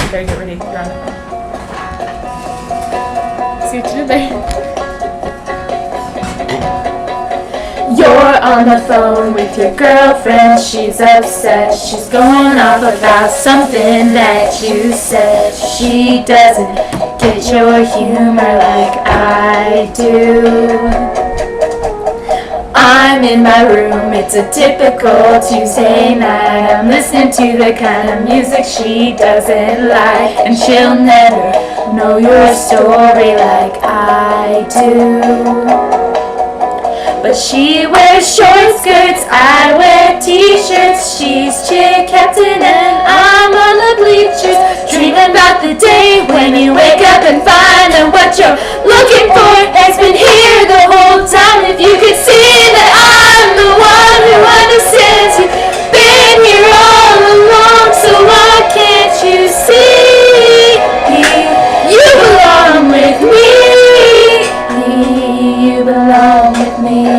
Gotta get ready. You're on. See what you did there? You're on the phone with your girlfriend. She's upset. She's going off about something that you said. She doesn't get your humor like I do. I'm in my room, it's a typical Tuesday night. I'm listening to the kind of music she doesn't like, and she'll never know your story like I do. But she wears short skirts, I wear t-shirts. She's cheer captain and I'm on the bleachers, dreaming about the day when you wake up and find that what you're looking for has been here the whole time. If you could see that I'm the one who understands you, been here all along, so why can't you see? You belong with me. You belong with me.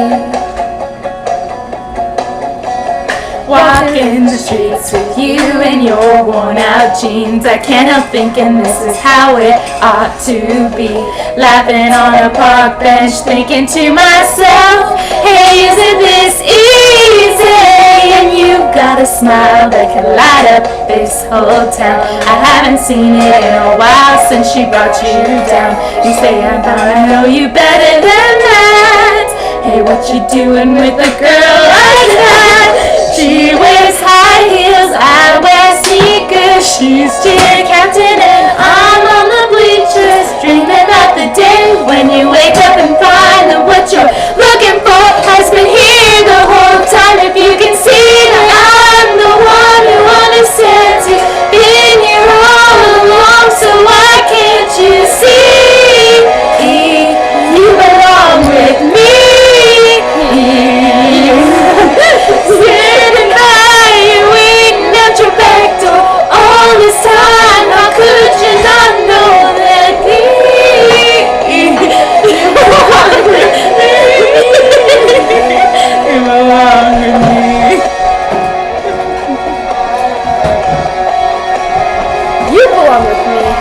Walking the streets with you in your worn out jeans, I can't help thinking this is how it ought to be. Laughing on a park bench, thinking to myself, hey, isn't this easy? And you got a smile that can light up this whole town. I haven't seen it in a while since she brought you down. You say I'm gonna know you better than that. Hey, what you doing with a girl like that? She wears high heels, I wear sneakers. She's cheer captain and I'm on the bleachers, dreaming about the day when you wake up and find that what you're looking for has been here the whole time. If you can see that I'm the one who understands you, been here all along, so why can't you see? You belong with me. Sitting by you, waiting at your back door all this time. How could you not know that you belong with me? You belong with me. You belong with me.